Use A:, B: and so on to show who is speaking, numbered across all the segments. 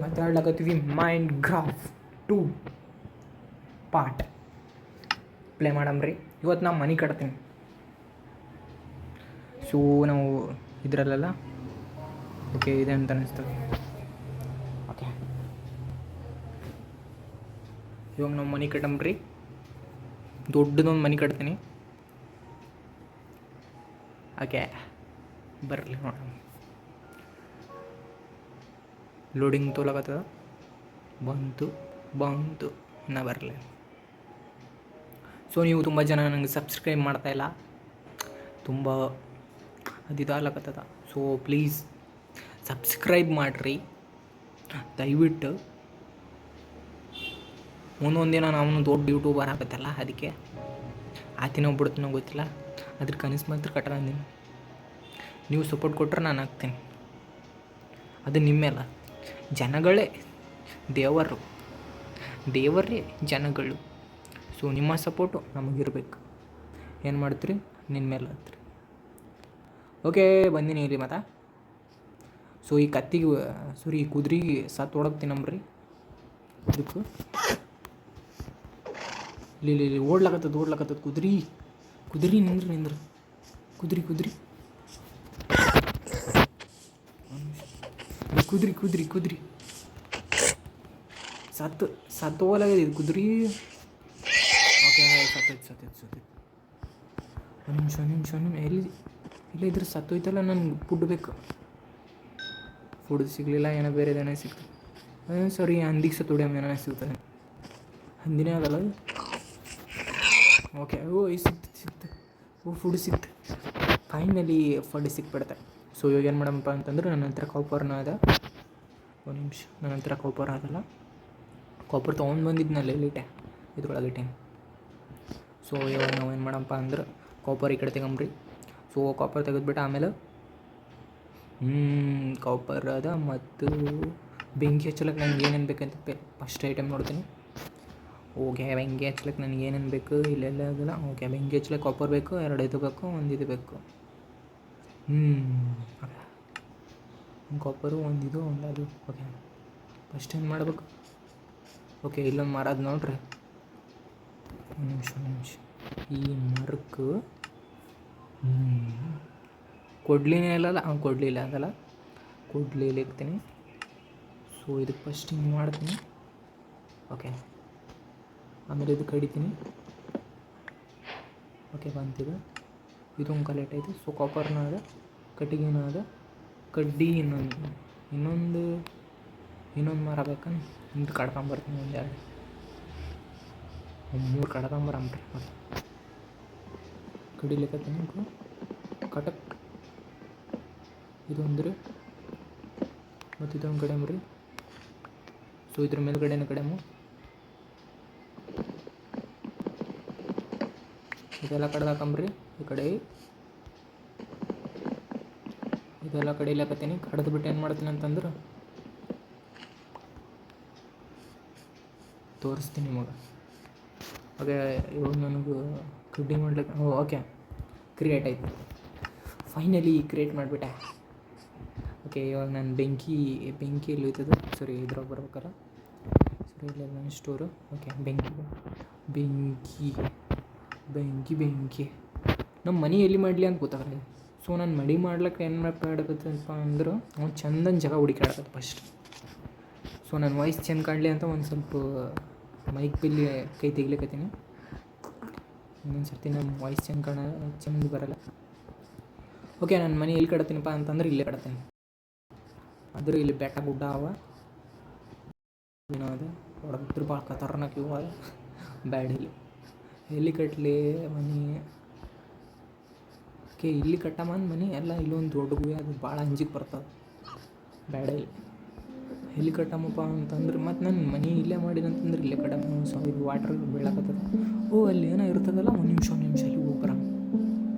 A: ಮಾತಾಡ್ಲಕತ್ತೀವಿ mind craft 2 part play ಮಾಡಮ್ರಿ. ಇವತ್ತು ನಾವು ಮನೆ ಕಟ್ತೀನಿ. ಸೊ ನಾವು ಇದರಲ್ಲೆಲ್ಲ ಓಕೆ ಇದೆ ಅಂತ ಅನಿಸ್ತದೆ. ಓಕೆ ಇವಾಗ ನಾವು ಮನೆ ಕಟ್ಟಮ್ರಿ. ದೊಡ್ಡದೊಂದು ಮನೆ ಕಟ್ತೀನಿ. ಓಕೆ ಬರಲಿ ನೋಡೋಣ. ಲೋಡಿಂಗ್ ತೋಲಾಗತ್ತದ. ಬಂತು ಇನ್ನೂ ಬರಲಿ. ಸೊ ನೀವು ತುಂಬ ಜನ ನನಗೆ ಸಬ್ಸ್ಕ್ರೈಬ್ ಮಾಡ್ತಾಯಿಲ್ಲ, ತುಂಬ ಅದಿದಾಗ್ಲಕತ್ತದ. ಸೊ ಪ್ಲೀಸ್ ಸಬ್ಸ್ಕ್ರೈಬ್ ಮಾಡಿರಿ ದಯವಿಟ್ಟು. ಮುಂದೊಂದು ದಿನ ನಾವು ದೊಡ್ಡ ಯೂಟ್ಯೂಬರ್ ಆಗತ್ತಲ್ಲ, ಅದಕ್ಕೆ ಆತಿನೋ ಬಿಡ್ತೀನೋ ಗೊತ್ತಿಲ್ಲ. ಅದ್ರ ಕನಸು ಮಾತ್ರ ಕಟ್ಕೊಂಡಿನಿ. ನೀವು ಸಪೋರ್ಟ್ ಕೊಟ್ಟರೆ ನಾನು ಆಗ್ತೀನಿ. ಅದು ನಿಮ್ಮೆಲ್ಲ ಜನಗಳೇ ದೇವರೇ ಜನಗಳು. ಸೊ ನಿಮ್ಮ ಸಪೋರ್ಟು ನಮಗಿರ್ಬೇಕು. ಏನು ಮಾಡ್ತೀರಿ ನಿನ್ನ ಮೇಲೆ ಹತ್ರಿ. ಓಕೆ ಬಂದೀನಿ ಇಲ್ಲಿ ಮತ್ತೆ. ಸೊ ಈ ಕತ್ತಿಗೆ ಈ ಕುದುರೆಗೆ ಸತ್ತು ಹೊಡಕ್ತೀನಂಬ್ರಿ. ಇದಕ್ಕೆ ಇಲ್ಲಿ ಓಡ್ಲಕತ್ತದ ಕುದುರೆ ನಿಂದ್ರು ಕುದುರೆ ಸತ್ತು ಹೋಲಾಗಿದೆ ಇದು ಕುದುರೆ. ಓಕೆ ಸತ್ತೈತೆ. ಒಂದು ನಿಮಿಷ ಎಲ್ಲಿ ಇದ್ರೆ ಸತ್ತೋಯ್ತಲ್ಲ. ನನಗೆ ಫುಡ್ ಬೇಕು. ಫುಡ್ ಸಿಗಲಿಲ್ಲ. ಏನೋ ಬೇರೆದೇನೋ ಸಿಗ್ತದೆ. ಸರಿ ಹಂದಿಗೆ ಸತ್ತು ಹೊಡಿಯಮ್ಮ ಏನೋ ಸಿಗ್ತದೆ. ಹಂದಿನೇ ಆಗಲ್ಲ. ಓಕೆ ಸಿಕ್ತು. ಫುಡ್ ಸಿಕ್ತು. ಫೈನಲಿ ಫುಡ್ ಸಿಕ್ಬಿಡುತ್ತೆ. ಸೊ ಇವಾಗ ಏನು ಮಾಡಮ್ಮಪ್ಪ ಅಂತಂದ್ರೆ ನನ್ನ ಹತ್ರ ಕಾಪರ್ನ ಅದ. ಒಂದು ನಿಮಿಷ, ನನ್ನ ಹತ್ರ ಕಾಪರ್ ಅದಲ್ಲ. ಕಾಪರ್ ತೊಗೊಂಡು ಬಂದಿದ್ನಲ್ಲ ಇಲ್ಲಿಟ್ಟೆ, ಇದ್ರೊಳಗೆ ಇಟ್ಟೇನೆ. ಸೊ ಇವಾಗ ನಾವು ಏನು ಮಾಡಪ್ಪ ಅಂದ್ರೆ ಕಾಪರ್ ಈ ಕಡೆ ತೆಗೊಂಬ್ರಿ. ಸೊ ಕಾಪರ್ ತೆಗೆದ್ಬಿಟ್ಟು ಆಮೇಲೆ ಕಾಪರ್ ಅದ ಮತ್ತು ಬೆಂಕಿ ಹಚ್ಚಲಕ್ಕೆ ನನಗೆ ಏನೇನು ಬೇಕಂತ ಫಸ್ಟ್ ಐಟಮ್ ನೋಡ್ತೀನಿ. ಓಕೆ ಬೆಂಕಿ ಹಚ್ಲಕ್ಕೆ ನನಗೆ ಏನೇನು ಬೇಕು ಇಲ್ಲೆಲ್ಲ ಅದಲ್ಲ. ಓಕೆ ಬೆಂಕಿ ಹಚ್ಲಕ್ಕೆ ಕಾಪರ್ ಬೇಕು, 2 ಇದು ಬೇಕು, 1 ಇದು ಬೇಕು. ಒಂದು ಕಾಪರು, 1 ಇದು, 1 ಅದು. ಓಕೆ ಫಸ್ಟ್ ಏನು ಮಾಡಬೇಕು? ಓಕೆ ಇಲ್ಲೊಂದು ಮರ ಅದು ನೋಡ್ರಿ. ಒಂದು ನಿಮಿಷ. ಈ ಮರಕ್ಕೆ ಕೊಡ್ಲಿನೇ ಇಲ್ಲಲ್ಲ. ಕೊಡ್ಲಿಲ್ಲ ಅದಲ್ಲ, ಕೊಡ್ಲಿಲ್ಲ ಇರ್ತೀನಿ. ಸೊ ಇದಕ್ಕೆ ಫಸ್ಟ್ ಹಿಂಗೆ ಮಾಡ್ತೀನಿ. ಓಕೆ ಆಮೇಲೆ ಇದು ಕಡಿತೀನಿ. ಓಕೆ ಬಂತಿದೆ. ಇದೊಂದು ಕಲೆಕ್ಟ್ ಆಯಿತು. ಸೊ ಕಾಪರ್ನ ಅದ, ಕಟ್ಟಿಗೆನ ಅದ, ಕಡ್ಡಿ ಇನ್ನೊಂದು ಮರ ಬೇಕಾ? ಇದು ಕಡ್ಕೊಂಬರ್ತೀನಿ. 3 ಕಡ್ಕೊಂಬರಮ್ರಿ. ಓಕೆ ಕಡಿಲಿಕ್ಕತ್ತೀನಿ. ಕಟಕ್ ಇದೊಂದು ರೀ, ಮತ್ತು ಇದೊಂದು ಕಡೆಮ್ರಿ. ಸೊ ಇದ್ರ ಮೇಲ್ಗಡೆನ ಕಡೆಮು ಇದೆಲ್ಲ ಕಡ್ದಾಕಂಬ್ರಿ. ಈ ಕಡೆ ಇದೆಲ್ಲ ಕಡಿಲಿಕ್ಕತ್ತೀನಿ. ಕಡ್ದುಬಿಟ್ಟು ಏನು ಮಾಡ್ತೀನಿ ಅಂತಂದ್ರೆ ತೋರಿಸ್ತೀನಿ ನಿಮಗೆ. ಓಕೆ ಇವಾಗ ನನಗೆ ಕಡ್ಡಿ ಮಾಡ್ಲಿಕ್ಕೆ ಓಕೆ ಕ್ರಿಯೇಟ್ ಆಯಿತು. ಫೈನಲಿ ಕ್ರಿಯೇಟ್ ಮಾಡಿಬಿಟ್ಟೆ. ಓಕೆ ಇವಾಗ ನಾನು ಬೆಂಕಿಯಲ್ಲಿ ಹೋಯ್ತದೆ. ಸರಿ ಇದ್ರಾಗ ಬರ್ಬೇಕಲ್ಲ. ಸರಿ ಇಲ್ಲ ನನ್ನ ಸ್ಟೋರು. ಓಕೆ ಬೆಂಕಿ ನಮ್ಮ ಮನೆ ಎಲ್ಲಿ ಮಾಡಲಿ ಅಂತ ಗೊತ್ತಾಗಲ್ಲ. ಸೊ ನಾನು ಮಡಿ ಮಾಡ್ಲಿಕ್ಕೆ ಏನು ಮಾಡಬೇಕಪ್ಪ ಅಂದ್ರೆ ಅವ್ನು ಚಂದನ ಜಾಗ ಹುಡುಕಾಡಕತ್ತೆ ಫಸ್ಟ್. ಸೊ ನನ್ನ ವಾಯ್ಸ್ ಚೆಂದ ಕಾಣಲಿ ಅಂತ ಒಂದು ಸ್ವಲ್ಪ ಮೈಕ್ ಬಿಲ್ಲಿ ಕೈ ತೆಗಿಲಿಕ್ಕತ್ತೀನಿ. ಇನ್ನೊಂದು ಸರ್ತಿ ನಮ್ಮ ವಾಯ್ಸ್ ಚೆಂದ ಬರಲ್ಲ. ಓಕೆ ನಾನು ಮನೆ ಎಲ್ಲಿ ಕಟ್ತೀನಪ್ಪ ಅಂತಂದ್ರೆ ಇಲ್ಲೇ ಕಟ್ತೀನಿ. ಆದರೂ ಇಲ್ಲಿ ಬೆಟ್ಟ ಗುಡ್ಡ ಅವ, ಏನೋ ಅದು ಹೊಡೆದ್ರು ಭಾಳ ಖತರ್ನಾಕ್ ಇವು ಅದ. ಬ್ಯಾಡ್ ಎಲ್ಲಿ ಕಟ್ಟಲಿ ಮನೆ? ಓಕೆ ಇಲ್ಲಿ ಕಟ್ಟಮಂದು ಮನೆ ಎಲ್ಲ ಇಲ್ಲೊಂದು ದೊಡ್ಡ ಗುಹೆ, ಅದು ಭಾಳ ಅಂಜಿಕೆ ಬರ್ತದೆ. ಬ್ಯಾಡ ಎಲ್ಲಿ ಕಟ್ಟಮ್ಮಪ್ಪ ಅಂತಂದ್ರೆ ಮತ್ತು ನಾನು ಮನೆ ಇಲ್ಲೇ ಮಾಡಿದಂತಂದ್ರೆ ಇಲ್ಲೇ ಕಟ್ಟಮ್ಮ. ಸೊ ಇದು ವಾಟ್ರ್ ಬೀಳಕತ್ತದ. ಅಲ್ಲಿ ಏನೋ ಇರ್ತದಲ್ಲ. ಒಂದು ನಿಮಿಷ ಅಲ್ಲಿ ಹೋಗಿ ಬರಮ್ಮ.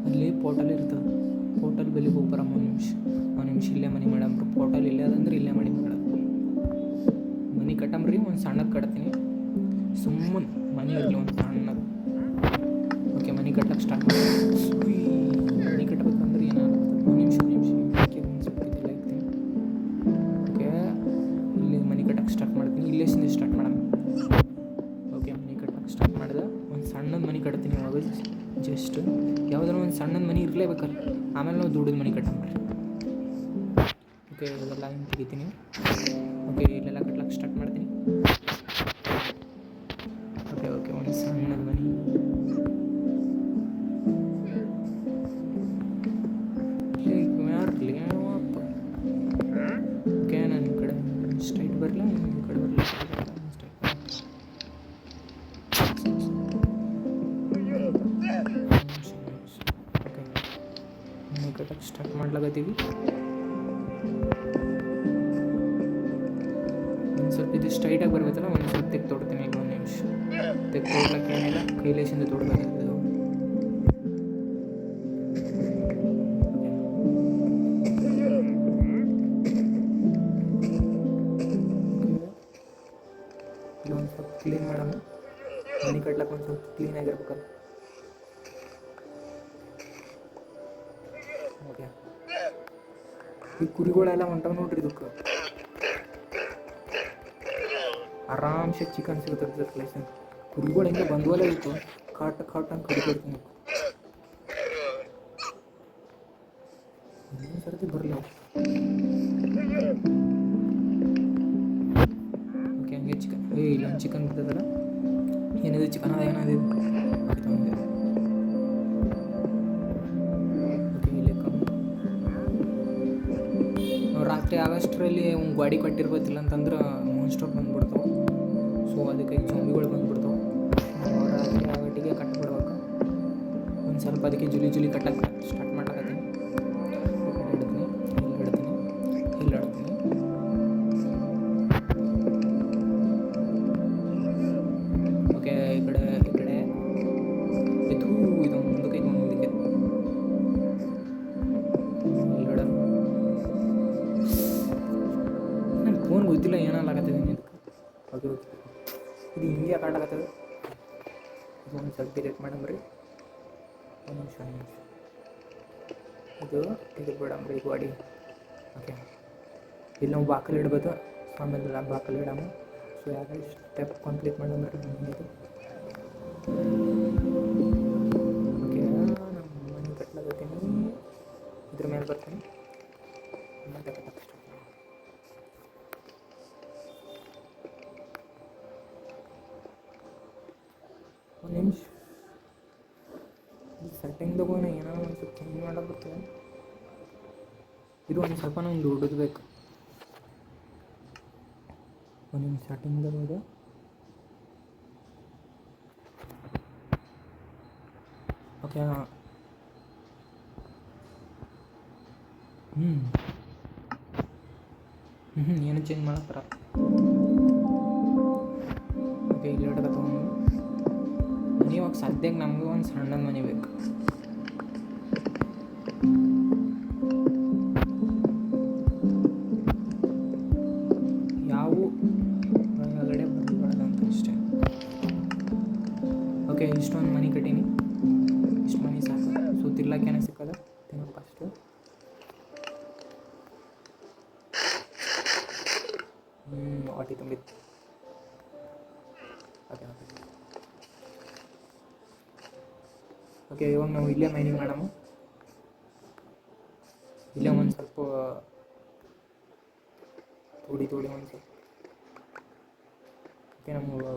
A: ಅಲ್ಲಿ ಪೋರ್ಟಲ್ ಇರ್ತದೆ. ಪೋರ್ಟಲ್ ಬೆಲ್ಲಿಗೆ ಹೋಗಿ ಬರಮ್ಮ. ಒಂದು ನಿಮಿಷ ಇಲ್ಲೇ ಮನೆ ಮಾಡಮ್ರಿ. ಪೋರ್ಟಲ್ ಇಲ್ಲೇ ಅದಂದ್ರೆ ಇಲ್ಲೇ ಮನೆ ಮಾಡೋದು. ಮನೆ ಕಟ್ಟಮ್ರಿ. ಒಂದು ಸಣ್ಣದು ಕಟ್ತೀನಿ. ಸುಮ್ಮನೆ ಮನೆ ಇರಲಿ ಒಂದು ಸಣ್ಣದು. ಓಕೆ ಮನೆ ಕಟ್ಟಕ್ಕೆ ಸ್ಟಾರ್ಟ್ ಮಾಡಿ. ಮನೆ ಕಟ್ಟಬೇಕಂದ್ರೆ ಏನಾಗುತ್ತೆ? ಒಂದು ನಿಮಿಷ ಸ್ವಲ್ಪ ಇದೆಲ್ಲ ಇರ್ತೀನಿ. ಓಕೆ ಇಲ್ಲಿ ಮನೆ ಕಟ್ಟಕ್ಕೆ ಸ್ಟಾರ್ಟ್ ಮಾಡ್ತೀನಿ. ಇಲ್ಲೇಸಿಂದ ಸ್ಟಾರ್ಟ್ ಮಾಡೋಣ. ಓಕೆ, ಮನೆ ಕಟ್ಟಕ್ಕೆ ಸ್ಟಾರ್ಟ್ ಮಾಡಿದೆ. ಒಂದು ಸಣ್ಣದ ಮನೆ ಕಟ್ತೀನಿ. ಇವಾಗ ಜಸ್ಟ್ ಯಾವುದಾದ್ರು ಒಂದು ಸಣ್ಣದ ಮನೆ ಇರಲೇಬೇಕಲ್ಲ, ಆಮೇಲೆ ನಾವು ದೊಡ್ಡದ ಮನೆ ಕಟ್ಟಂಬ್ರಿ. ಓಕೆ, ಇದೆಲ್ಲ ಹಿಂಗೆ ತೆಗಿತೀನಿ. ಓಕೆ, ಇಲ್ಲೆಲ್ಲ ಕಟ್ಲಕ್ಕೆ ಸ್ಟಾರ್ಟ್ ಮಾಡ್ತೀನಿ. ಓಕೆ, ಒಂದು ಸಣ್ಣದ ಮನೆ. ಓಕೆ, ನಾನು ಈ ಕಡೆ ಸ್ಟ್ರೈಟ್ ಬರಲ್ಲ, ಈ ಕಡೆ ಬರಲ್ಲ. ಓಕೆ, ಮನೆ ಕಟ್ಟಕ್ಕೆ ಸ್ಟಾರ್ಟ್ ಮಾಡ್ಲಾಗತ್ತೀವಿ. ಒಂದು ಸ್ವಲ್ಪ ಇದು ಸ್ಟ್ರೈಟಾಗಿ ಬರ್ಬೇಕಲ್ಲ, ಒಂದು ಸ್ವಲ್ಪ ತೆಗೆ ತೊಡ್ತೀನಿ. ಈಗ ಒಂದು ನಿಮಿಷ ತೆಗೆ ತೊಡ್ಲಕ್ಕೆ ಏನಿಲ್ಲ, ಕೈಲೇಸಿಂದ ತೊಡ್ಬೇಕಾಗ್ತದೆ. ಒಂದು ಸ್ವಲ್ಪ ಕ್ಲೀನ್ ಮಾಡೋಣ. ಮನೆ ಕಟ್ಲಕ್ಕೆ ಒಂದು ಸ್ವಲ್ಪ ಕ್ಲೀನಾಗಿರ್ಬೇಕಲ್ಲ. ಓಕೆ, ಈ ಕುರಿಗಳೆಲ್ಲ ಹೊಂಟವು ನೋಡ್ರಿ. ಇದಕ್ಕೆ ಆರಾಮ್ಸೆ ಚಿಕನ್ ಸಿಗ್ತದೆ ಪ್ಲೇಸ್. ಕುರಿಗಳು ಹೆಂಗೆ ಬಂದ್ವಲ್ಲ ಇತ್ತು, ಕಾಟ್ ಅಂತ ಕಡಿಕೊಡ್ತೀನಿ. ಇನ್ನೊಂದು ಸರ್ತಿ ಬರಲ್ಲ. ಓಕೆ, ಹಂಗೆ ಚಿಕನ್ ಇಲ್ಲೊಂದು ಚಿಕನ್ ಬಿಡ್ತದಲ್ಲ. ಏನಿದೆ ಚಿಕನ್ ಅದ ಏನಾದಿದೆ. ಓಕೆ, ಇಲ್ಲಿ ನಾವು ರಾತ್ರಿ ಆಗಷ್ಟರಲ್ಲಿ ಒಂದು ಗಾಡಿ ಕಟ್ಟಿರ್ಬೋದಿಲ್ಲ ಅಂತಂದ್ರೆ ಮಾನ್ಸ್ಟರ್ ಬಂದ್ಬಿಡ್ತಾವೆ. ಸೊ ಅದಕ್ಕೆ ಜೊಂಬಿಗಳು ಬಂದ್ಬಿಡ್ತಾವೆ. ನಾವು ರಾತ್ರಿ ಆಗಟ್ಟಿಗೆ ಕಟ್ಟಿಬಿಡ್ಬೇಕು. ಒಂದು ಸ್ವಲ್ಪ ಅದಕ್ಕೆ ಜುಲಿ ಕಟ್ಟಕ್ಕೆ ಸ್ಟಾರ್ಟ್ ಮಾಡ್ಲಾಕತ್ತೀನಿ. ಇಡ್ತೀನಿ, ಇಲ್ಲಿ ಇಡ್ತೀನಿ. ಓಕೆ, ಈ ಕಡೆ ಇದು ಮುಂದಕ್ಕೆ ಇಲ್ಲಿಡ. ನನ್ನ ಫೋನ್ ಗೊತ್ತಿಲ್ಲ ಏನಾಗತ್ತದ ಇದಕ್ಕೆ. ಅದು ಇದು ಹಿಂಗೆ ಕಾಟಾಗತ್ತದ. ಇದು ಒಂದು ಸ್ವಲ್ಪ ಡಿಲೀಟ್ ಮಾಡಂಬ್ರಿ. ಒಂದು ನಿಮಿಷ ಇದು ತೆಗೆದುಬಿಡಂಬ್ರಿ ಈ ಗಾಡಿ. ಓಕೆ, ಇಲ್ಲಿ ನಾವು ಬಾಕಲು ಇಡ್ಬೋದು. ಆಮೇಲೆ ಬಾಕಲು ಇಡಮ್ಮ. ಸೊ ಯಾಕೆ ಸ್ಟೆಪ್ ಕಂಪ್ಲೀಟ್ ಮಾಡಂಬ್ರಿ. ಓಕೆ, ನಮ್ಮ ಮನೆ ಕಟ್ಲಾಗತ್ತೀನಿ. ಇದ್ರ ಮೇಲೆ ಬರ್ತೀನಿ. ಮತ್ತೆ ಕಟ್ಟಕ್ಕೆ ಸ್ಟಾರ್ಟ್ ಮಾಡಿ. ಒಂದು ನಿಮಿಷ ಈ ಸೆಟ್ಟಿಂಗ್ದಾಗೂ ಏನೋ ಒಂದು ಸ್ವಲ್ಪ ಚೇಂಜ್ ಮಾಡಕ್ಕೆ. ಇದು ಒಂದು ಸ್ವಲ್ಪ ನಂಗೆ ದೊಡ್ಡದು ಬೇಕು. ಒಂದು ನಿಮಿಷ ಸೆಟ್ಟಿಂಗ್ದಾಗ ಇದೆ. ಓಕೆ, ಏನು ಚೇಂಜ್ ಮಾಡಕ್ಕೆ ಬರ. ಓಕೆ, ಇಲ್ಲಿ ಇಡಕತ್ತ ಮನೆ. ಇವಾಗ ಸದ್ಯಕ್ಕೆ ನಮಗೂ ಒಂದು ಸಣ್ಣದ ಮನೆ ಬೇಕು. ಯಾವ ಒಳಗಡೆ ಬರಬಾರ್ದು ಅಂತ ಅಷ್ಟೇ. ಓಕೆ, ಇಷ್ಟೊಂದು ಮನೆ ಕಟ್ಟೀನಿ. ಇಷ್ಟು ಮನೆ ಸಾಕು. ಸೊ ತಿರ್ಲಾಕೇನೆ ಸಿಕ್ಕದ ತಿನ್ನೋಕೆ ಅಷ್ಟು. ಹೊಟ್ಟೆ ತುಂಬಿತ್ತು. ಓಕೆ, ಇವಾಗ ನಾವು ಇಲ್ಲೇ ಮೈನಿಂಗ್ ಮಾಡೋಣ. ಇಲ್ಲೇ ಒಂದು ಸ್ವಲ್ಪ ತೋಡಿ ಒಂದು ಸ್ವಲ್ಪ. ಓಕೆ, ನಮ್ಗೆ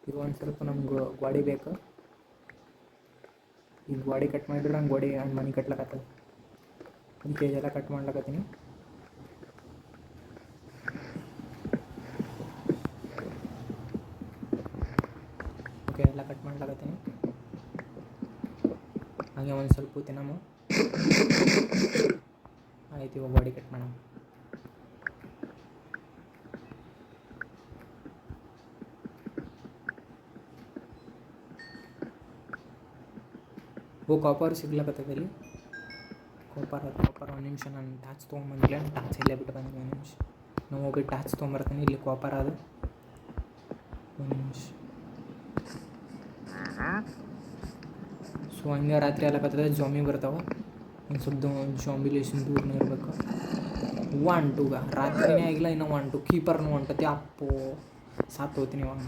A: ಇದು ಒಂದು ಸ್ವಲ್ಪ ನಮ್ಗೆ ಗಾಡಿ ಬೇಕು. ಈ ಗಾಡಿ ಕಟ್ ಮಾಡಿದ್ರೆ ನಂಗೆ ಗಾಡಿ ಮನೆ ಕಟ್ಲಕತ್ತದ. ಅದಕ್ಕೆ ಇದೆಲ್ಲ ಕಟ್ ಮಾಡ್ಲಕತ್ತೀನಿ. ಓಕೆ, ಎಲ್ಲ ಕಟ್ ಮಾಡ್ಲಾಕತ್ತೀನಿ. ಹಾಗೆ ಒಂದು ಸ್ವಲ್ಪ ತಿನ್ನಮ್ಮ. ಆಯ್ತು, ಇವಾಗ ಗಾಡಿ ಕಟ್ ಮಾಡೋಣ. ಕಾಪರ್ ಸಿಗ್ಲಕತ್ತದ ಇಲ್ಲಿ. ಕಾಪರ್ ಒಂದು ನಿಮಿಷ. ನಾನು ಟಾಚ್ ತೊಗೊಂಬಂದಿಲ್ಲ. ಟಾಚ್ ಇಲ್ಲೇ ಬಿಟ್ಟು ಬಂದಿಲ್ಲ. ಒಂದು ನಿಮಿಷ ನಾವು ಹೋಗಿ ಟಾಚ್ ತೊಗೊಂಬರ್ತೀನಿ. ಇಲ್ಲಿ ಕಾಪರ್ ಅದು. ಒಂದು ನಿಮಿಷ. ಸೊ ಹಂಗೆ ರಾತ್ರಿ ಆಗ್ಲಕತ್ತದ. ಜಾಂಬಿ ಬರ್ತಾವೆ. ಒಂದು ಸ್ವಲ್ಪ ಜಾಂಬಿ ಲೇಷನ್ ದೂರನೇ ಇರಬೇಕು. ಒನ್ ಟೂಗ ರಾತ್ರಿನೇ ಆಗಿಲ್ಲ ಇನ್ನೂ 1 2 ಕೀಪರ್ನು ಹೊಂಟತಿ ಅಪ್ಪೋ ಸಾತ್ ಹೋಗ್ತೀನಿ ಅವಾಗ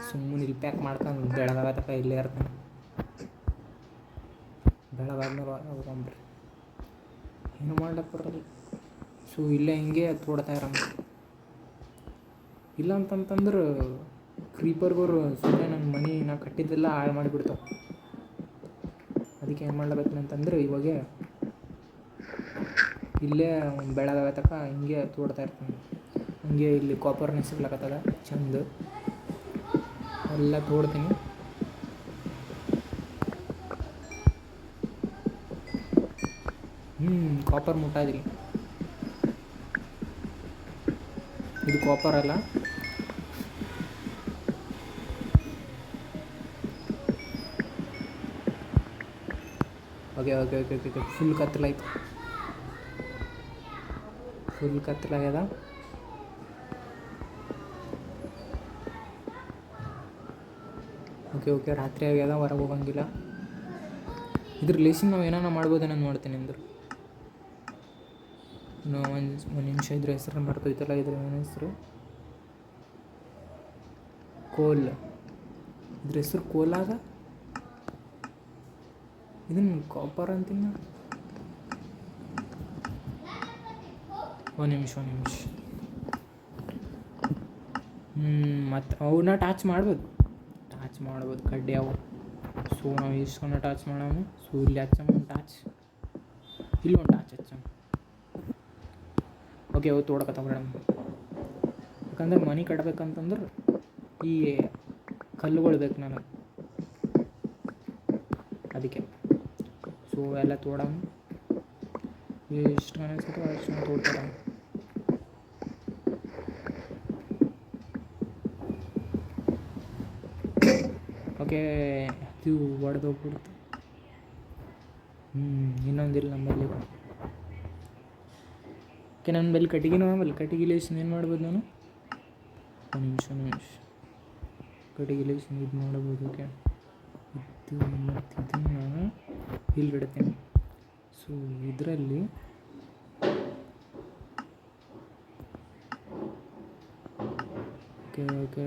A: ಸುಮ್ಮನೆ ಇಲ್ಲಿ ಪ್ಯಾಕ್ ಮಾಡ್ಕೊಂಡು ಬೆಳಗಾಗತಕ್ಕ ಇಲ್ಲೇ ಇರ್ತಾನೆ ಬೆಳಗಾದ್ಮೇಲೆ ಹೋಗಂಬ್ರಿ ಏನು ಮಾಡ್ಲಕ್ಕೆ ಬರೋದು ಸೊ ಇಲ್ಲೇ ಹಿಂಗೆ ತೋಡ್ತಾ ಇರೋಣ ಇಲ್ಲ ಅಂತಂತಂದ್ರೆ ಕ್ರೀಪರ್ಗೋರು ಸುಮ್ಮನೆ ನನ್ನ ಮನೆ ನಾ ಕಟ್ಟಿದ್ದೆಲ್ಲ ಹಾಳು ಮಾಡಿಬಿಡ್ತಾವೆ ಅದಕ್ಕೆ ಏನು ಮಾಡ್ಲೇಬೇಕು ಅಂತಂದ್ರೆ ಇವಾಗ ಇಲ್ಲೇ ಬೆಳಗಾಗತಕ್ಕ ಹಿಂಗೆ ತೋಡ್ತಾ ಇರ್ತೀನಿ ಹಂಗೆ ಇಲ್ಲಿ ಕಾಪರ್ನೇ ಸಿಗ್ಲಕತ್ತದ ಚಂದ ಎಲ್ಲ ತೋಡ್ತೀನಿ ಕಾಪರ್ ಮುಟ್ಟಾದ್ರಿ ಇದು ಕಾಪರ್ ಅಲ್ಲ okay okay okay okay full ಕತ್ತಲಾಯ್ತು ಫುಲ್ ಕತ್ತಲಾಗ್ಯದ ಓಕೆ ಓಕೆ ರಾತ್ರಿ ಆಗ್ಯದ ಹೊರಗೆ ಹೋಗಂಗಿಲ್ಲ ಇದ್ರ ರಿಲೇಷನ್ ನಾವು ಏನಾನ ಮಾಡ್ಬೋದೇನೋ ನೋಡ್ತೀನಿ ಅಂದ್ರೆ ಇನ್ನೂ ಒಂದು ನಿಮಿಷ ಇದ್ರ ಹೆಸರು ಮರ್ತೋಯ್ತಲ್ಲ ಇದ್ರ ಏನು ಹೆಸರು ಕೋಲ್ ಇದ್ರ ಹೆಸರು ಕೋಲಾಗ ಇದನ್ನು ಕಾಪರ್ ಅಂತೀನಿ ಒಂದು ನಿಮಿಷ ಮತ್ತು ಅವನ್ನ ಟಚ್ ಮಾಡ್ಬೋದು ಕಡ್ಡಿ ಅವು ಸೊ ನಾವು ಇಷ್ಟೊಂದು ಟಚ್ ಮಾಡೋಣ ಸೊ ಇಲ್ಲಿ ಹಚ್ಚಮ್ಮ ಒಂದು ಟಚ್ ಇಲ್ಲೊಂದು ಟಚ್ ಹಚ್ಚಮ್ಮ ಓಕೆ ಅವು ತೋಡಕತ್ತಾವ ಮೇಡಮ್ ಯಾಕಂದ್ರೆ ಮನೆ ಕಟ್ಬೇಕಂತಂದ್ರೆ ಈ ಕಲ್ಲುಗಳು ಬೇಕು ನನಗೆ ಅದಕ್ಕೆ ಸೊ ಎಲ್ಲ ತೋಡಮ್ಮ ಎಷ್ಟು ಅನಿಸುತ್ತೋ ಅಷ್ಟು ತೋಡ್ತಾರ ಓಕೆ ಇದು ಒಡೆದೋಗ್ಬಿಡ್ತು ಇನ್ನೊಂದಿಲ್ಲ ನಮ್ಮಲ್ಲಿ ಓಕೆ ನನ್ನ ಬಲ್ಲಿ ಕಟ್ಟಿಗೆನೂ ಆಮೇಲೆ ಕಟ್ಟಿಗೆಲೇಶನ್ ಏನು ಮಾಡ್ಬೋದು ನಾನು ಒಂದು ನಿಮಿಷ ಕಟ್ಟಿಗೆಲೇಶನ್ ಇದು ಮಾಡ್ಬೋದು ಓಕೆ ಇದು ಮತ್ತು ಇದನ್ನು ನಾನು ಇಲ್ಲಿ ಇಡ್ತೇನೆ ಸೊ ಇದರಲ್ಲಿ ಓಕೆ ಓಕೆ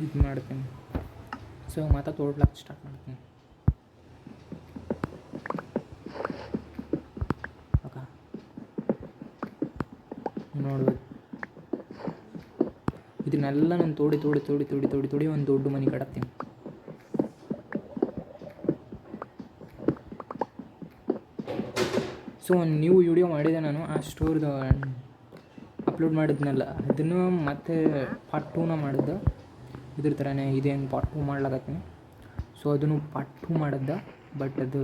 A: ಇದು ಮಾಡ್ತೀನಿ ಸೊ ಮತ್ತೆ ತೋಡ್ಲಕ್ಕೆ ಸ್ಟಾರ್ಟ್ ಮಾಡ್ತೀನಿ ಓಕೆ ನೋಡ್ಬೇಕು ಇದನ್ನೆಲ್ಲ ನಾನು ತೋಡಿ ಒಂದು ದೊಡ್ಡ ಮನೆ ಕಟ್ತೀನಿ ಸೊ ಒಂದು ನ್ಯೂ ವಿಡಿಯೋ ಮಾಡಿದೆ ನಾನು ಆ ಸ್ಟೋರ್ದು ಅಪ್ಲೋಡ್ ಮಾಡಿದ್ನಲ್ಲ ಅದನ್ನು ಮತ್ತೆ ಪಾರ್ಟ್ 2ನ ಮಾಡಿದ್ದೆ ಇದ್ರ ಥರನೇ ಇದೇನು ಪಾರ್ಟ್ 2 ಮಾಡ್ಲಾಕತ್ತೀನಿ ಸೊ ಅದನ್ನು ಪಾರ್ಟ್ 2 ಮಾಡಿದ್ದೆ ಬಟ್ ಅದು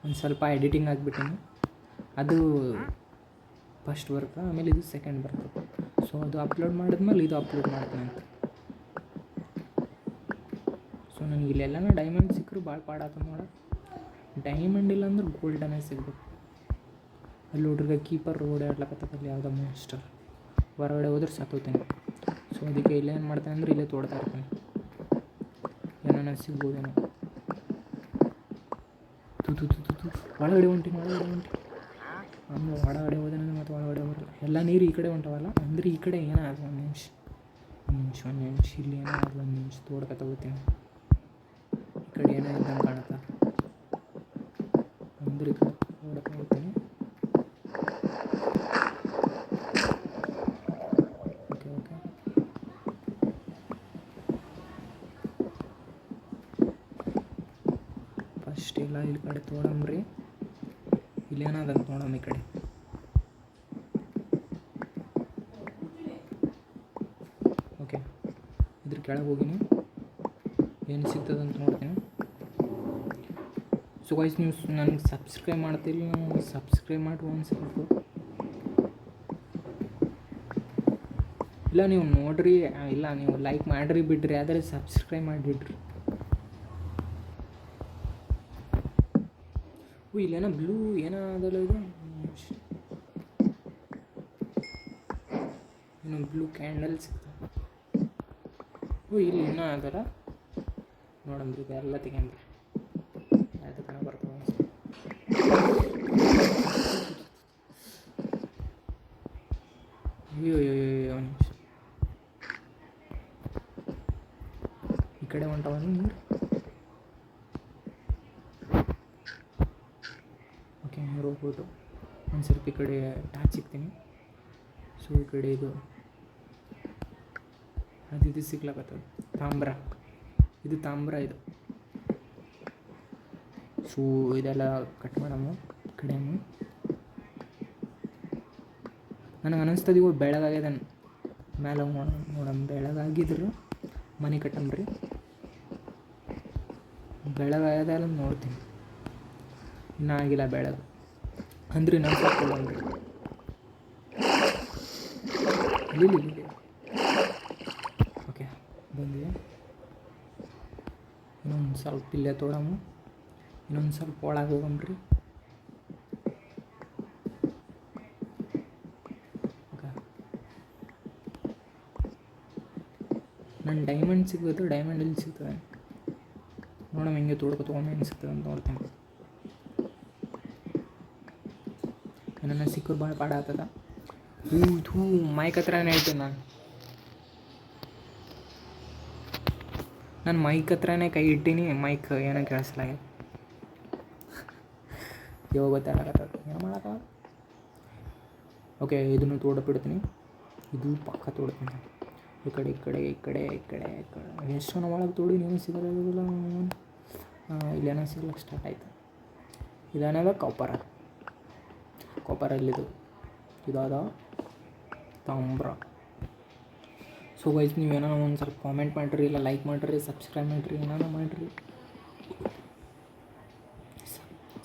A: ಒಂದು ಸ್ವಲ್ಪ ಎಡಿಟಿಂಗ್ ಆಗಿಬಿಟ್ಟಿನಿ ಅದು ಫಸ್ಟ್ ಬರುತ್ತೆ ಆಮೇಲೆ ಇದು ಸೆಕೆಂಡ್ ಬರ್ತದೆ ಸೊ ಅದು ಅಪ್ಲೋಡ್ ಮಾಡಿದ್ಮೇಲೆ ಇದು ಅಪ್ಲೋಡ್ ಮಾಡ್ತೀನಿ ಅಂತ ಸೊ ನನಗೆ ಇಲ್ಲೆಲ್ಲ ಡೈಮಂಡ್ ಸಿಕ್ಕರು ಭಾಳ ಪಾಡಾತ ನೋಡ ಡೈಮಂಡ್ ಇಲ್ಲ ಅಂದ್ರೆ ಗೋಲ್ಡನೇ ಸಿಗ್ಬೇಕು ಅಲ್ಲಿ ಹುಡ್ರಿಗೆ ಕೀಪರ್ ಓಡಾಡ್ಲಕತ್ತಲ್ಲಿ ಯಾವುದೋ ಮಾಸ್ಟರ್ ಹೊರಗಡೆ ಹೋದ್ರೆ ಸತ್ತೋತೀನಿ ಸೊ ಅದಕ್ಕೆ ಇಲ್ಲೇ ಏನು ಮಾಡ್ತೇನೆ ಅಂದ್ರೆ ಇಲ್ಲೇ ತೋಡ್ತಾ ಇರ್ತೀನಿ ಏನೋ ಸಿಗ್ಬೋದೇನೋ ಒಳಗಡೆ ಹೊಂಟೀನಿ ಅಂದ್ರೆ ಹೊರಗಡೆ ಹೋದೇನಂದ್ರೆ ಮತ್ತು ಒಳಗಡೆ ಬರಲ್ಲ ಎಲ್ಲ ನೀರು ಈ ಕಡೆ ಹೊಂಟವಲ್ಲ ಅಂದ್ರೆ ಈ ಕಡೆ ಏನಾದ್ರು ಒಂದು ನಿಮಿಷ ಇಲ್ಲಿ ಏನಾದ್ರು ಒಂದು ನಿಮಿಷ ತೋಡ್ಕೊತ ಹೋಗ್ತೀನಿ ಈ ಕಡೆ ಏನೋ ಇದ್ದಂಗೆ ಕಾಣುತ್ತಾ ಅಂದ್ರೆ ಈ ಕಡೆ ತೋಡ್ಕೊತ ಹೋಗ್ತೀನಿ ಫಸ್ಟ್ ಇಲ್ಲ ಈ ಕಡೆ ತೋಡಂಬ್ರಿ ಇಲ್ಲೇನಾದಂತ ನೋಡಮ್ಮ ಈ ಕಡೆ ಓಕೆ ಇದ್ರ ಕೆಳಗೆ ಹೋಗಿನಿ ಏನು ಸಿಗ್ತದಂತ ನೋಡ್ತೀನಿ ಸೊ ಗೈಸ್ ನೀವು ನನಗೆ ಸಬ್ಸ್ಕ್ರೈಬ್ ಮಾಡ್ತಿಲ್ಲ ನೀವು ಸಬ್ಸ್ಕ್ರೈಬ್ ಮಾಡಿ ಒಂದು ಸ್ವಲ್ಪ ಇಲ್ಲ ನೀವು ನೋಡ್ರಿ ಇಲ್ಲ ನೀವು ಲೈಕ್ ಮಾಡಿರಿ ಬಿಡ್ರಿ ಆದರೆ ಸಬ್ಸ್ಕ್ರೈಬ್ ಮಾಡಿಬಿಡ್ರಿ ಇಲ್ಲೇನೋ ಬ್ಲೂ ಏನೋ ಅದಲ್ಲ ಇದು ಏನೋ ಬ್ಲೂ ಕ್ಯಾಂಡಲ್ ಸಿಗ್ತದೆ ಇಲ್ಲಿ ಇನ್ನೂ ಅದಲ್ಲ ನೋಡಂಬ್ರಿ ಇದೆಲ್ಲ ತೆಗೆಂಬ್ರಿ ಅದು ಕಣ ಬರ್ತಾವೆ ಅಯ್ಯೋ ನಿಮಿಷ ಈ ಕಡೆ ಹೊಂಟವ ನೀರು. ಓಕೆ ನೀರು ಹೋಗ್ಬೋದು. ಒಂದು ಸ್ವಲ್ಪ ಈ ಕಡೆ ಟಾಚ್ ಸಿಗ್ತೀನಿ. ಸೊ ಈ ಕಡೆ ಇದು ಅದು ಸಿಗ್ಲಕತ್ತದ ತಾಮ್ರ, ಇದು ತಾಮ್ರ ಇದು. ಸೊ ಇದೆಲ್ಲ ಕಟ್ ಮಾಡಮ್ಮ ಕಡೆಯಮ್ಮ. ನನಗೆ ಅನಿಸ್ತದೆ ಇವು ಬೆಳಗಾಗ್ಯದ ಮೇಲೆ ನೋಡಮ್ಮ. ಬೆಳಗಾಗಿದ್ರು ಮನೆ ಕಟ್ಟಮ್ರಿ. ಬೆಳಗಾಗ್ಯದಲ್ಲ ನೋಡ್ತೀನಿ. ಇನ್ನೂ ಆಗಿಲ್ಲ ಬೆಳಗ್ಗೆ ಅಂದ್ರೆ ನಾನು ಸಾಕೊಳ್ಳಂದ್ರಿ ಇಲ್ಲಿ. ಓಕೆ ಬಂದಿದೆ. ಇನ್ನೊಂದು ಸ್ವಲ್ಪ ಇಲ್ಲೇ ತೊಡಮ್ಮ. ಇನ್ನೊಂದು ಸ್ವಲ್ಪ ಒಳಗೆ ಹೋಗಮ್ರಿ. ಓಕೆ ನನ್ನ ಡೈಮಂಡ್ ಸಿಗೋದು. ಡೈಮಂಡ್ ಎಲ್ಲಿ ಸಿಗ್ತದೆ ನೋಡಮ್ಮ. ಹಿಂಗೆ ತೊಗೊಂಡು ಹೆಂಗೆ ಸಿಗ್ತದೆ ಅಂತ ನೋಡ್ತೀನಿ. ನನ್ನ ಸಿಕ್ಕರು ಭಾಳ ಪಾಡ ಆಗ್ತದ. ಹೂ ಮೈಕ್ ಹತ್ರನೇ ಹೇಳ್ತೀನಿ ನಾನು ಮೈಕ್ ಹತ್ರನೇ ಕೈ ಇಟ್ಟೀನಿ. ಮೈಕ್ ಏನೋ ಕೇಳಿಸಲ್ಲ. ಇವಾಗ ಗೊತ್ತಾಗತ್ತದ ಏನು ಮಾಡಕ್ಕ. ಓಕೆ ಇದನ್ನು ತೋಡಬಿಡ್ತೀನಿ. ಇದು ಪಕ್ಕ ತೋಡ್ತೀನಿ. ಈ ಕಡೆ ಎಷ್ಟು ಜನ ಒಳಗೆ ತೋಡಿ ನೀವು ಸಿಗೋದಿಲ್ಲ. ಇಲ್ಲೇನೋ ಸಿಗ್ಲಿಕ್ಕೆ ಸ್ಟಾರ್ಟ್ ಆಯಿತು. ಇದೇನದ ಕಾಪರಲ್ಲಿದು ಇದಾದ ತಾಮ್ರ. ಸೊ ಗೈಸ್ ನೀವೇನೋ ಒಂದು ಸ್ವಲ್ಪ ಕಾಮೆಂಟ್ ಮಾಡಿರಿ, ಇಲ್ಲ ಲೈಕ್ ಮಾಡಿರಿ, ಸಬ್ಸ್ಕ್ರೈಬ್ ಮಾಡಿರಿ, ಏನಾನ ಮಾಡಿರಿ.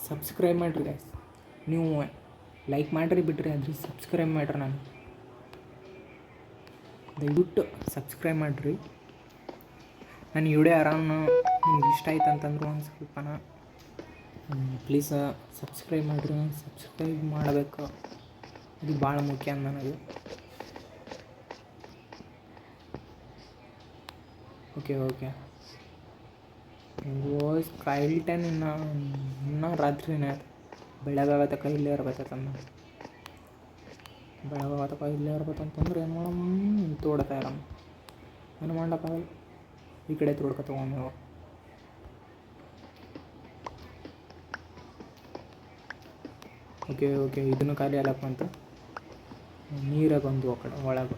A: ಸಬ್ಸ್ಕ್ರೈಬ್ ಮಾಡಿರಿ ಗೈಸ್. ನೀವು ಲೈಕ್ ಮಾಡಿರಿ ಬಿಡ್ರಿ, ಅದ್ರ ಸಬ್ಸ್ಕ್ರೈಬ್ ಮಾಡಿರಿ. ನಾನು ದಯವಿಟ್ಟು ಸಬ್ಸ್ಕ್ರೈಬ್ ಮಾಡಿರಿ. ನನ್ನ ವಿಡಿಯೋ ನಿಮ್ಗೆ ಇಷ್ಟ ಆಯ್ತು ಅಂತಂದ್ರೆ ಒಂದು ಸ್ವಲ್ಪನ ಪ್ಲೀಸ್ ಸಬ್ಸ್ಕ್ರೈಬ್ ಮಾಡಿರಿ. ಸಬ್ಸ್ಕ್ರೈಬ್ ಮಾಡಬೇಕು, ಇದು ಭಾಳ ಮುಖ್ಯ ನನಗೆ. ಓಕೆ ಕೈಲಿ ಟೈಮ್ ಇನ್ನೂ ರಾತ್ರಿನೇ ಬೆಳಗಾಗತ್ತ. ಕೈಲೇ ಇರ್ಬೇಕಂತ ಬೆಳಗಾಗತ್ತ. ಕೈಲೇ ಇರ್ಬೇಕಂತಂದ್ರೆ ಏನು ಮಾಡಮ್ಮ, ತೋಡ್ತಾ ಇರಮ್ಮ. ಏನು ಮಾಡ್ಲಕ್ಕಾಗಲ್ಲ. ಈ ಕಡೆ ತೋಡ್ಕೊತ ಹೋಗಮ್ಮ. ಓಕೆ ಇದನ್ನು ಖಾಲಿ ಅಲ್ಲಕ್ಕಂತ ನೀರಾಗ ಬಂದು ಆ ಕಡೆ ಒಳಗೆ.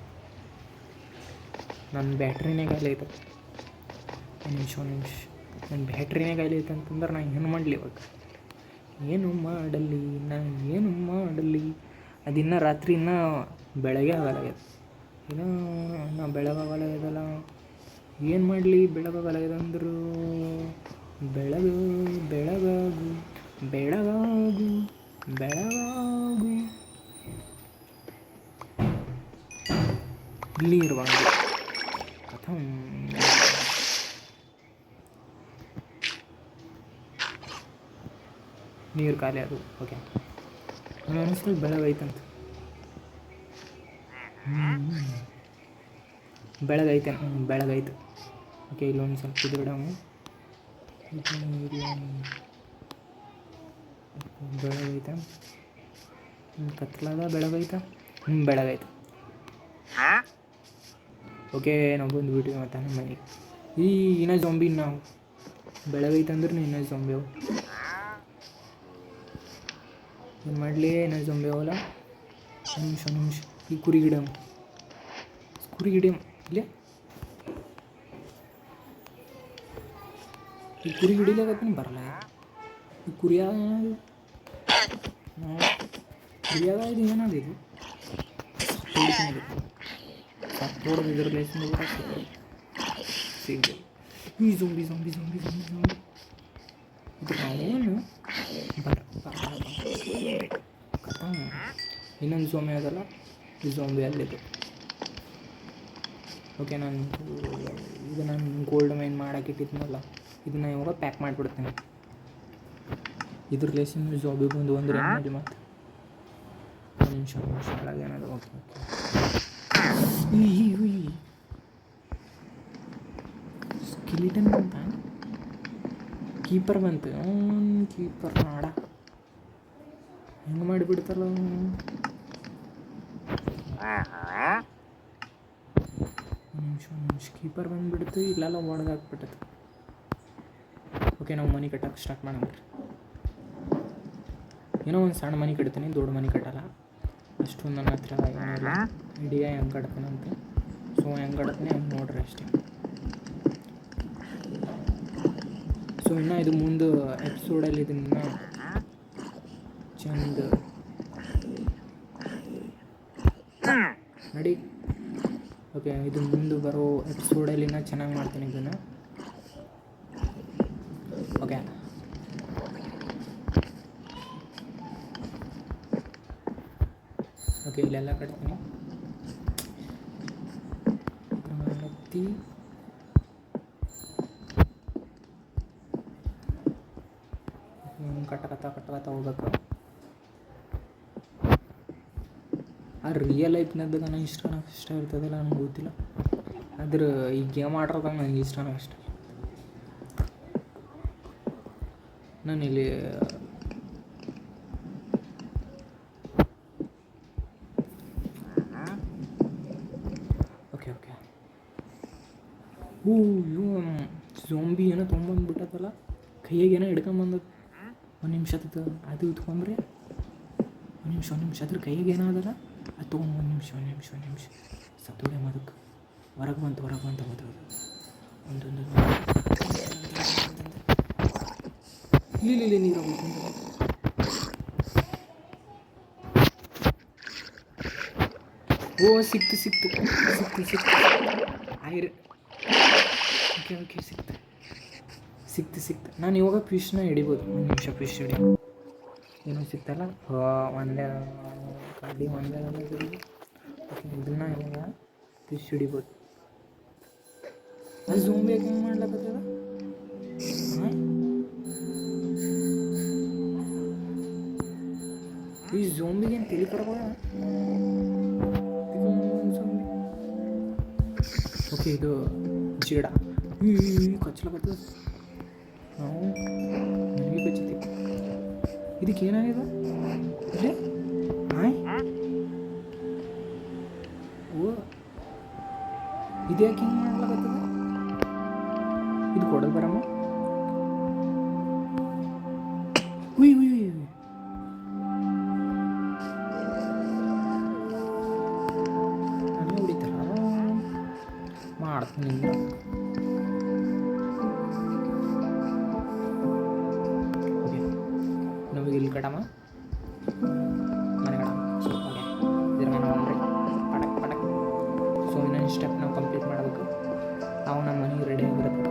A: ನನ್ನ ಬ್ಯಾಟ್ರಿನೇ ಖಾಲಿ ಐತೆ. ಒಂದು ನಿಮಿಷ ನನ್ನ ಬ್ಯಾಟ್ರಿನೇ ಖಾಲಿ ಐತೆ ಅಂತಂದ್ರೆ ನಾನು ಏನು ಮಾಡಲಿ ಇವಾಗ? ಏನು ಮಾಡಲಿ? ಅದಿನ್ನೂ ರಾತ್ರಿ ಇನ್ನೂ ಬೆಳಗ್ಗೆ ಆಗಲಾಗ್ಯದ. ಇನ್ನೂ ಬೆಳಗಾಗಲಾಗ್ಯದಲ್ಲ. ಏನು ಮಾಡಲಿ? ಬೆಳಗಾಗಲಾಗ್ಯದಂದ್ರು ಬೆಳಗಾಗು ಇಲ್ಲಿ ಇರುವಾಗ ಕಥಂ ನೀರು ಖಾಲಿ ಅದು. ಓಕೆ ನನಗೆ ಅನಿಸ್ತದೆ ಬೆಳಗೈತಂತ. ಬೆಳಗೈತೆ. ಓಕೆ ಇಲ್ಲೊಂದು ಸ್ವಲ್ಪ ಇದ್ರಡವು ಬೆಳಗೈತೆ. ಕತ್ಲಾಗ ಬೆಳಗೈತೆ. ಬೆಳಗೈತೆ. ಓಕೆ ನಾವು ಬಂದು ಬಿಟ್ಟಿವಿ ಮತ್ತೆ ನಮ್ಮ ಮನೆಗೆ. ಇನ್ನೂ ಜೊಂಬಿ ನಾವು ಬೆಳಗೈತೆ ಅಂದ್ರೆ ಇನ್ನೂ ಜೊಂಬಿ ಅವು. ಏನು ಮಾಡಲಿ? ಇನ್ನೂ ಜೊಂಬಿ ಅವಲ್ಲ. ನಿಮಿಷ ಈ ಕುರಿ ಗಿಡ ಇಲ್ಲೇ ಈ ಕುರಿ ಹಿಡಿಲಾಗತ್ತೀನಿ ಬರಲ್ಲ. ಈ ಕುರಿಯಾಗ ಇದು ಏನಾಗಿದೆ? ನೋಡೋದು ಇದ್ರ ಲೇಸಿಂದ ಸಿಗ್ಲಿ. ಈ ಜೊಂಬಿ ಇದು ನಾವೇನು ಇನ್ನೊಂದು ಜೊಂಬಿ ಅದಲ್ಲ, ಈ ಜೊಂಬಿ ಅಲ್ಲಿದ್ದು. ಓಕೆ ನಾನು ಗೋಲ್ಡ್ ಮೈನ್ ಮಾಡೋಕೆ ಇಟ್ಟಿದ್ನಲ್ಲ, ಇದನ್ನು ಇವಾಗ ಪ್ಯಾಕ್ ಮಾಡಿಬಿಡ್ತೀನಿ. ಇದ್ರ ಲೇಸಿಂದ ಜಾಬಿ ಬಂದು ಅಂದ್ರೆ ಏನು ಮಾಡಿ ಮತ್ತೆ ಒಂದು ನಿಮಿಷ ಒಳಗೆ ಏನಾದ್ರು. ಓಕೆ ಸ್ಕೆಲಿಟನ್ ಬಂತ, ಕೀಪರ್ ಬಂತು. ಕೀಪರ್ ನಾಡ ಹೆಂಗೆ ಮಾಡಿಬಿಡ್ತಾರಲ್ಲ. ನಿಮಿಷ ಕೀಪರ್ ಬಂದುಬಿಡ್ತು, ಇಲ್ಲೆಲ್ಲ ಒಡೆದಾಕ್ಬಿಟ್ಟದು. ಓಕೆ, ನಾವು ಮನೆ ಕಟ್ಟಕ್ಕೆ ಸ್ಟಾರ್ಟ್ ಮಾಡೋಣ. ಏನೋ ಒಂದು ಸಣ್ಣ ಮನೆ ಕಟ್ತೀನಿ, ದೊಡ್ಡ ಮನೆ ಕಟ್ಟಲ್ಲ. ಅಷ್ಟು ನನ್ನ ಹತ್ರ ಏನಿಲ್ಲ ಐಡಿಯಾ ಹೆಂಗೆ ಕಟ್ತೀನಿ ಅಂತ. ಸೊ ಹೆಂಗೆ ಕಟ್ತೀನಿ ಹಂಗೆ ನೋಡ್ರಿ ಅಷ್ಟೇ. ಸೊ ಇನ್ನು ಇದು ಮುಂದೆ ಎಪಿಸೋಡಲ್ಲಿ ಇದನ್ನು ಚಂದ ನಡಿ. ಓಕೆ, ಇದು ಮುಂದೆ ಬರೋ ಎಪಿಸೋಡಲ್ಲಿ ನಾನು ಚೆನ್ನಾಗಿ ಮಾಡ್ತೀನಿ ಇದನ್ನು. ಓಕೆ, ಓಕೆ ಇಲ್ಲೆಲ್ಲ ಕಟ್ತೀನಿ. ಹತ್ತಿ ಕಟ್ಟಕತ್ತ ಹೋಗ್ಬೇಕು. ಆ ರಿಯಲ್ ಲೈಫ್ನದಾಗ ನನಗೆ ಇಷ್ಟ ಇರ್ತದಲ್ಲ, ನನಗೆ ಗೊತ್ತಿಲ್ಲ. ಆದ್ರೆ ಈ ಗೇಮ್ ಆಡ್ರದಾಗ ನನಗೆ ಇಷ್ಟನೇ ಅಷ್ಟ. ನಾನಿಲ್ಲಿ ಓಕೆ ಇವು ಝೋಂಬಿ ಏನೋ ತೊಗೊಂಬಂದ್ಬಿಟ್ಟದಲ್ಲ, ಕೈಯಾಗ ಏನೋ ಹಿಡ್ಕೊಂಬಂದದ. ಒಂದು ನಿಮಿಷ ಅದು ಇಟ್ಕೊಂಡ್ರೆ ಒಂದು ನಿಮಿಷ ಅದ್ರ ಕೈಯಾಗ ಏನೋ ಅದಲ್ಲ, ಅದು ತೊಗೊಂಡು ಒಂದು ನಿಮಿಷ ಸತ್ತೋಡೆ ಅದಕ್ಕೆ ಹೊರಗೆ ಬಂತು ಹೋದ್ರು ಒಂದೊಂದು ಇಲ್ಲಿ ನೀರು ಓ ಸಿಕ್ತು ಆಯ್ರಿ. ಓಕೆ ಸಿಕ್ತು. ನಾನು ಇವಾಗ ಫಿಶ್ನ ಹಿಡಿಬೋದು. ಒಂದು ನಿಮಿಷ ಫಿಶ್ ಹಿಡಿ. ಏನೋ ಸಿಕ್ತಲ್ಲ, ಒಂದೇ ಓಕೆ, ಇದನ್ನು ಇವಾಗ ಫಿಶ್ ಹಿಡಿಬೋದು. ಅದು ಝೂಮ್ ಬೇಕು ಹೆಂಗೆ ಮಾಡ್ಲಕ್ಕತ್ತದ? ಈ ಝೋಂಬಿಗೇನು ತಲೆ ಕರ್ಬೋದ? ಓಕೆ, ಇದು ಜೇಡ ಕಚ್ಚಲಕತ್ತದ. ನಾವು ನನಗೆ ಕಚ್ಚತೀವಿ. ಇದಕ್ಕೆ ಏನಾಗಿದೆ? ಓ, ಇದು ಯಾಕೆ ಹಿಂಗೆ ಮಾಡ್ಲಾಕತ್ತದ? ಇದು ಕೊಡೋದು ಬರಮ್ಮ. ಉಯ್ ನನಗೆ ಹೊಡಿತಾರ ಮಾಡ್ತೀನಿ. ಓಕೆ, ನಮಗೆ ಇಲ್ಲಿ ಕಡಮ್ಮ ಮನೆ ಕಡಮ್ಮ. ಓಕೆ, ಇದ್ರ ಮೇಲೆ ಹೋಗ್ರಿ ಪಟಕ್. ಸೊ ಇನ್ನೊಂದು ಸ್ಟೆಪ್ ನಾವು ಕಂಪ್ಲೀಟ್ ಮಾಡಬೇಕು. ನಾವು ನಮ್ಮ ಮನೆಗೆ ರೆಡಿ ಆಗಿರುತ್ತೆ.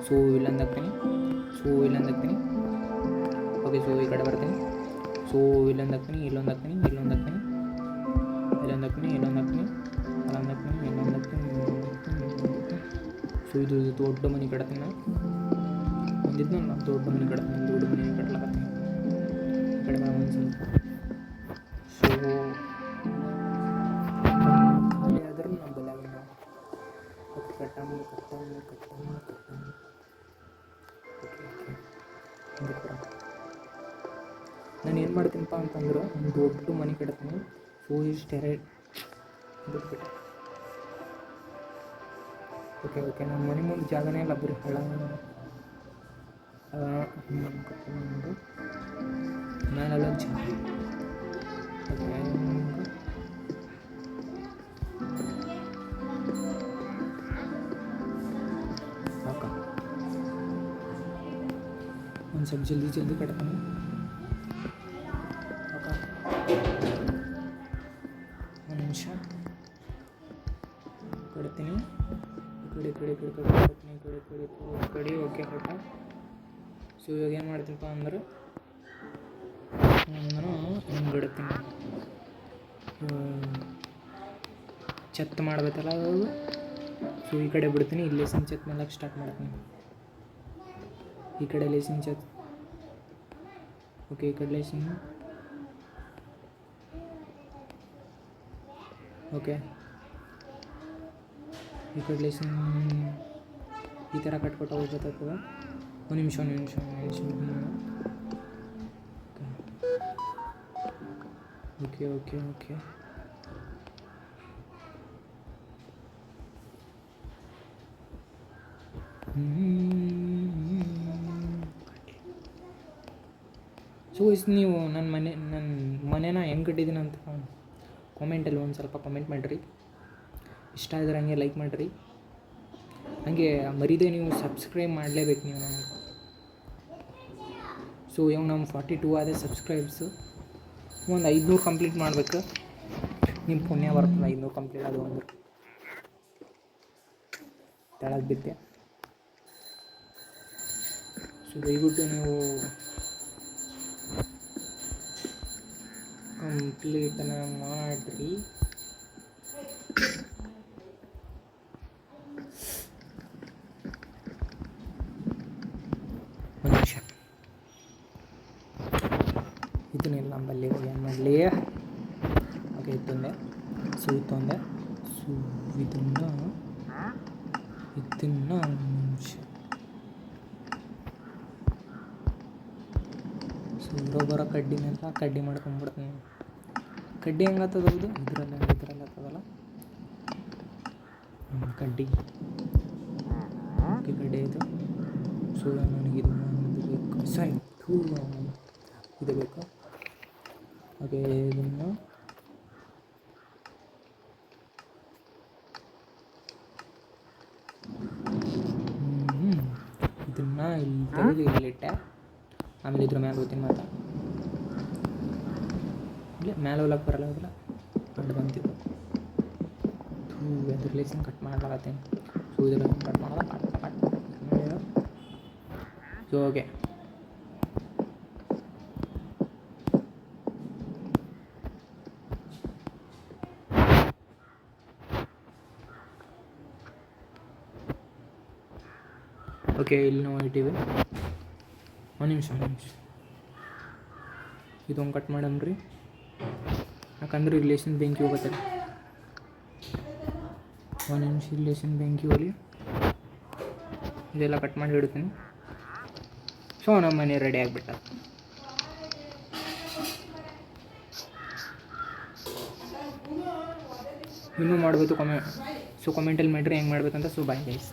A: ಸೊ ಇಲ್ಲೊಂದು ಹಾಕ್ತೀನಿ. ಓಕೆ, ಸೊ ಈ ಕಡೆ ಬರ್ತೀನಿ. ಸೊ ಇಲ್ಲೊಂದು ಹಾಕ್ತೀನಿ. ಸೊ ಇದು ದೊಡ್ಡ ಮನೆ ಕಟ್ತೀನಿ. ನಾನು ಒಂದಿದ್ನಲ್ಲ ದೊಡ್ಡ ಮನೆ ಕಟ್ಲಕತ್ತೀನಿ. ಈ ಕಡೆ ಒಂದು ಸ್ವಲ್ಪ ಸೊ ಖಾಲಿ ಆದ್ರೂ ನಮ್ಮ ಬಲಾಗ ನಾವು ಕಟ್ಟಮ್ಮ. ಓಕೆ, ನಾನು ಏನು ಮಾಡ್ತೀನಪ್ಪ ಅಂತಂದ್ರೆ ಒಂದು ದೊಡ್ಡ ಮನೆ ಕಟ್ತೀನಿ. ಸೊ ಇಷ್ಟೆರಡು ಬಿಟ್ಬಿಟ್ಟೆ. ಓಕೆ, ನಮ್ಮ ಮನೆ ಮುಂದೆ ಜಾಗನೇ ಇಲ್ಲ, ಬರೀ ಹಳ್ಳ ಕಟ್ಕೊಂಡು ನಾನೆಲ್ಲ ಜಾಗ. ಒಂದು ಸ್ವಲ್ಪ ಜಲ್ದಿ ಕಟ್ತೀನಿ. ಒಂದು ನಿಮಿಷ ಕಟ್ತೀನಿ. ಕಡೆ ಓಕೆ ಕಟ್ಟ. ಸೊ ಇವಾಗ ಏನು ಮಾಡ್ತೀನಪ್ಪ ಅಂದ್ರೆ ನಾನು ಹಿಂಗೆ ಬಿಡ್ತೀನಿ. ಛತ್ ಮಾಡಬೇಕಲ್ಲ ಅದು. ಸೊ ಈ ಕಡೆ ಬಿಡ್ತೀನಿ. ಇಲ್ಲಿ ಲೇಸಿನ ಛತ್ ಮೇಲೆ ಸ್ಟಾರ್ಟ್ ಮಾಡ್ತೀನಿ. ಈ ಕಡೆ ಲೇಸಿನ ಛತ್. ಓಕೆ, ಈ ಕಡೆ ಲೇಸಿನ. ಓಕೆ, ಈ ಕಡೆ ಲೇಸಿನ ಈ ಥರ ಕಟ್ಕೊಟ್ಟು ಹೋಗ್ಬೇಕಾಗ್ತದೆ. ಒಂದು ನಿಮಿಷ ಓಕೆ ಸೊ ನೀವು ನನ್ನ ಮನೇನ ಹೆಂಗೆ ಕಟ್ಟಿದ್ದೀನಿ ಅಂತ ಕಾಮೆಂಟಲ್ಲಿ ಒಂದು ಸ್ವಲ್ಪ ಕಾಮೆಂಟ್ ಮಾಡಿರಿ. ಇಷ್ಟ ಆದ್ರೆ ಹಂಗೆ ಲೈಕ್ ಮಾಡಿರಿ. ಹಾಗೆ ಮರೀದೆ ನೀವು ಸಬ್ಸ್ಕ್ರೈಬ್ ಮಾಡಲೇಬೇಕು ನೀವು ನಮಗೆ. ಸೊ ಇವಾಗ ನಮ್ಮ 42 ಆದ ಸಬ್ಸ್ಕ್ರೈಬ್ಸು. ಒಂದು 500 ಕಂಪ್ಲೀಟ್ ಮಾಡಬೇಕು. ನಿಮ್ಮ ಪುಣ್ಯ ಬರ್ತದೆ 500 ಕಂಪ್ಲೀಟ್ ಅದು ಅಂದ್ರೆ. ತೆಳಗೆ ಬಿದ್ದೆ. ಸೊ ದಯವಿಟ್ಟು ನೀವು ಕಂಪ್ಲೀಟನ್ನ ಮಾಡಿರಿ. ಒಂದು ನಿಮಿಷ ಇದನ್ನೆಲ್ಲ ನಮ್ಮಲ್ಲಿ ಏನು ಮಾಡಲಿ. ಓಕೆ ಇತ್ತೊಂದೆ. ಸೊ ಇತ್ತೊಂದೆ. ಸೊ ಇದನ್ನು ನಿಮಿಷ. ಸೊ ಬರೋ ಕಡ್ಡಿನೆಲ್ಲ ಕಡ್ಡಿ ಮಾಡ್ಕೊಂಡ್ಬಿಡ್ತೀನಿ. ಕಡ್ಡಿ ಹೆಂಗಾಗ್ತದ ಹೌದು ಇದರಲ್ಲಿ ಆಗ್ತದಲ್ಲ ಕಡ್ಡಿ. ಓಕೆ ಕಡ್ಡಿ ಆಯಿತು. ಸೊ ನನಗಿದು ಬೇಕು. ಸರಿ ಇದು ಬೇಕು. ಓಕೆ ಇದನ್ನು ಇಲ್ಲಿ ತೆಗೆದು ಇಲ್ಲಿಟ್ಟೆ. ಆಮೇಲೆ ಇದ್ರ ಮ್ಯಾಲೆ ಹೋಗ್ತೀನಿ ಮಾತಾ. ಇಲ್ಲ ಮ್ಯಾಲೆ ಹೋಗ್ಲಕ್ಕೆ ಬರಲ್ಲ ಹೋಗಲ್ಲ ಅಡ್ಡ ಬಂತಿದ್ದು. ಅದ್ರ ರಿಲೇಷನ್ ಕಟ್ ಮಾಡ್ಲಾಗತ್ತೀನಿ. ಸೊ ಇದ್ರ ಕಟ್ ಮಾಡೋದ ಕಟ್. ಸೊ ಓಕೆ ಓಕೆ ಇಲ್ಲಿ ನಾವು ಇಟ್ಟಿವಿ. ಒಂದು ನಿಮಿಷ ಇದೊಂದು ಕಟ್ ಮಾಡಮ್ರಿ. ಯಾಕಂದ್ರೆ ರಿಲೇಷನ್ ಬೆಂಕಿ ಹೋಗುತ್ತೆ. ಒಂದು ನಿಮಿಷ ರಿಲೇಷನ್ ಬೆಂಕಿ ಹೋಗಲಿ. ಇದೆಲ್ಲ ಕಟ್ ಮಾಡಿ ಇಡ್ತೀನಿ. ಸೊ ನಮ್ಮ ಮನೆ ರೆಡಿ ಆಗಿಬಿಟ್ಟ. ಇನ್ನೂ ಮಾಡಬೇಕು ಸೊ ಕಮೆಂಟಲ್ಲಿ ಮಾಡಿರಿ ಹೆಂಗೆ ಮಾಡ್ಬೇಕಂತ. So bye guys.